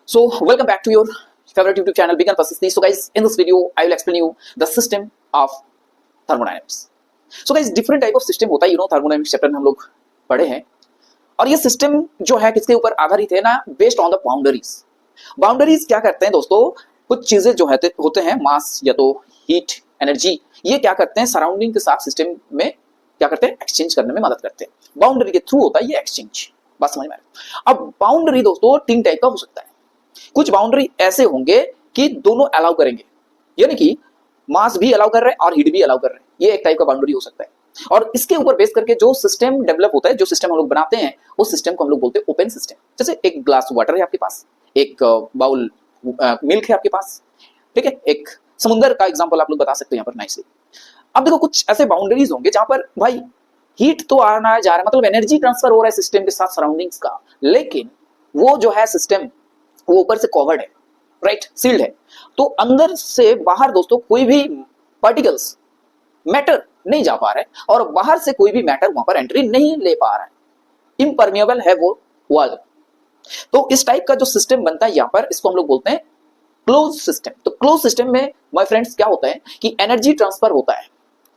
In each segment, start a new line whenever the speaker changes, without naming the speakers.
So welcome back to your favorite YouTube channel Big and Persistence. So guys, in this video I will explain you the system of thermodynamics. So guys, different type of system होता है, you know, thermodynamics chapter में हम लोग पढ़े हैं और ये system जो है किसके ऊपर आधारित है ना, based on the boundaries. Boundaries क्या करते हैं दोस्तों, कुछ चीजें जो है होते हैं मास या तो हीट एनर्जी, ये क्या करते हैं सराउंडिंग के साथ सिस्टम में क्या करते हैं एक्सचेंज करने में मदद करते हैं. बाउंड्री के थ्रू होता है ये एक्सचेंज. बात समझ में आ रही है. अब बाउंड्री दोस्तों तीन टाइप का हो सकता है. कुछ बाउंड्री ऐसे होंगे कि दोनों अलाउ करेंगे, यानी कि मास भी अलाउ कर रहे हैं और हीट भी अलाउ कर रहे हैं. ये एक टाइप का बाउंड्री हो सकता है. और इसके ऊपर बेस करके जो सिस्टम डेवलप होता है, जो सिस्टम हम लोग बनाते हैं, उस सिस्टम को हम लोग बोलते हैं ओपन सिस्टम. जैसे एक ग्लास वाटर है आपके पास, एक बाउल मिल्क है आपके पास, ठीक है, एक समुद्र का एग्जांपल आप लोग बता सकते हैं यहाँ पर नाइसली. अब देखो कुछ ऐसे बाउंड्रीज होंगे जहां पर भाई हीट तो आना है जा रहा है, मतलब एनर्जी ट्रांसफर हो रहा है सिस्टम के साथ सराउंडिंग्स का, लेकिन वो जो है सिस्टम वो ऊपर से कवर्ड है, राइट, सील्ड है. तो अंदर से बाहर दोस्तों कोई भी पार्टिकल्स मैटर नहीं जा पा रहे और बाहर से कोई भी मैटर वहां पर एंट्री नहीं ले पा रहा है. इम्परमिएबल है वो वॉल. तो इस टाइप का जो सिस्टम बनता है यहां पर, इसको हम लोग बोलते हैं क्लोज सिस्टम. तो क्लोज सिस्टम में माय फ्रेंड्स क्या होता है कि एनर्जी ट्रांसफर होता है,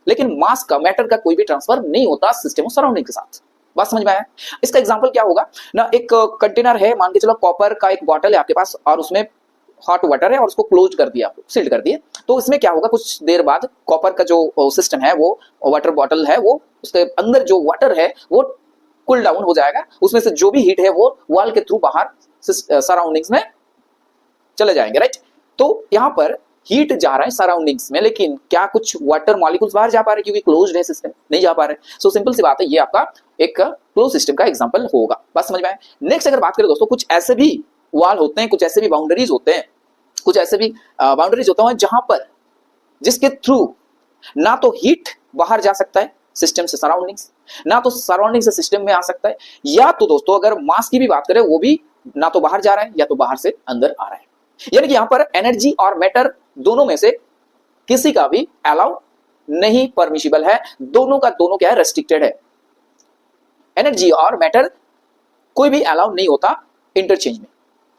लेकिन मास का मैटर का कोई भी ट्रांसफर नहीं होता सिस्टम और सराउंडिंग के साथ. बात समझ में आया. इसका एग्जांपल क्या होगा ना, एक कंटेनर है, मान के चलो कॉपर का एक बॉटल है आपके पास और उसमें हॉट वाटर है और उसको क्लोज कर दिया, सील्ड कर दिया. तो इसमें क्या होगा, कुछ देर बाद कॉपर का जो सिस्टम है, वो वाटर बॉटल है, वो उसके अंदर जो वाटर है वो कूल डाउन हो जाएगा. उसमें से जो भी हीट है वो वॉल के थ्रू बाहर सराउंडिंग्स में चले जाएंगे, राइट. तो यहाँ पर हीट जा रहा है सराउंडिंग्स में, लेकिन क्या कुछ वाटर मॉलिक्यूल्स बाहर जा पा रहे, क्योंकि क्लोज्ड है सिस्टम, नहीं जा पा रहे. सो सिंपल सी बात है, ये आपका एक क्लोज सिस्टम का एग्जांपल होगा. बात समझ में आए. नेक्स्ट अगर बात करें दोस्तों, कुछ ऐसे भी वॉल होते हैं, कुछ ऐसे भी बाउंड्रीज होते हैं, कुछ ऐसे भी बाउंड्रीज होते हैं जहां पर जिसके थ्रू ना तो हीट बाहर जा सकता है सिस्टम से सराउंडिंग्स, ना तो सराउंडिंग से सिस्टम में आ सकता है, या तो दोस्तों अगर मास की भी बात करें वो भी ना तो बाहर जा रहा है या तो बाहर से अंदर आ रहा है. यानी कि यहां पर एनर्जी और मैटर दोनों में से किसी का भी अलाउ नहीं परमिशिबल है. दोनों का दोनों क्या है, रेस्ट्रिक्टेड है. एनर्जी और मैटर कोई भी अलाउ नहीं होता इंटरचेंज में,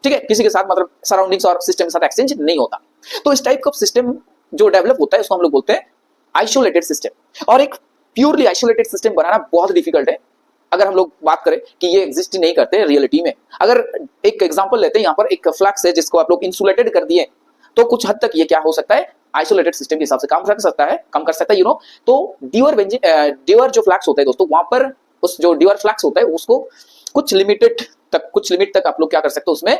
ठीक है, किसी के साथ, मतलब सराउंडिंग्स और सिस्टम के साथ एक्सचेंज नहीं होता. तो इस टाइप का सिस्टम जो डेवलप होता है उसको हम लोग बोलते हैं आइसोलेटेड सिस्टम. और एक प्योरली आइसोलेटेड सिस्टम बनाना बहुत डिफिकल्ट है अगर हम लोग बात करें कि ये एग्जिस्ट ही नहीं करते रियलिटी में. अगर एक एग्जांपल लेते हैं, यहाँ पर एक फ्लक्स है जिसको आप लोग इंसुलेटेड कर दिए, तो कुछ हद तक ये क्या हो सकता है, आइसोलेटेड सिस्टम के हिसाब से काम कर सकता है, यू नो. तो ड्यूअर जो फ्लक्स होता है दोस्तों, वहां पर उस जो ड्यूअर फ्लक्स होता है उसको कुछ लिमिट तक आप लोग क्या कर सकते हो, उसमें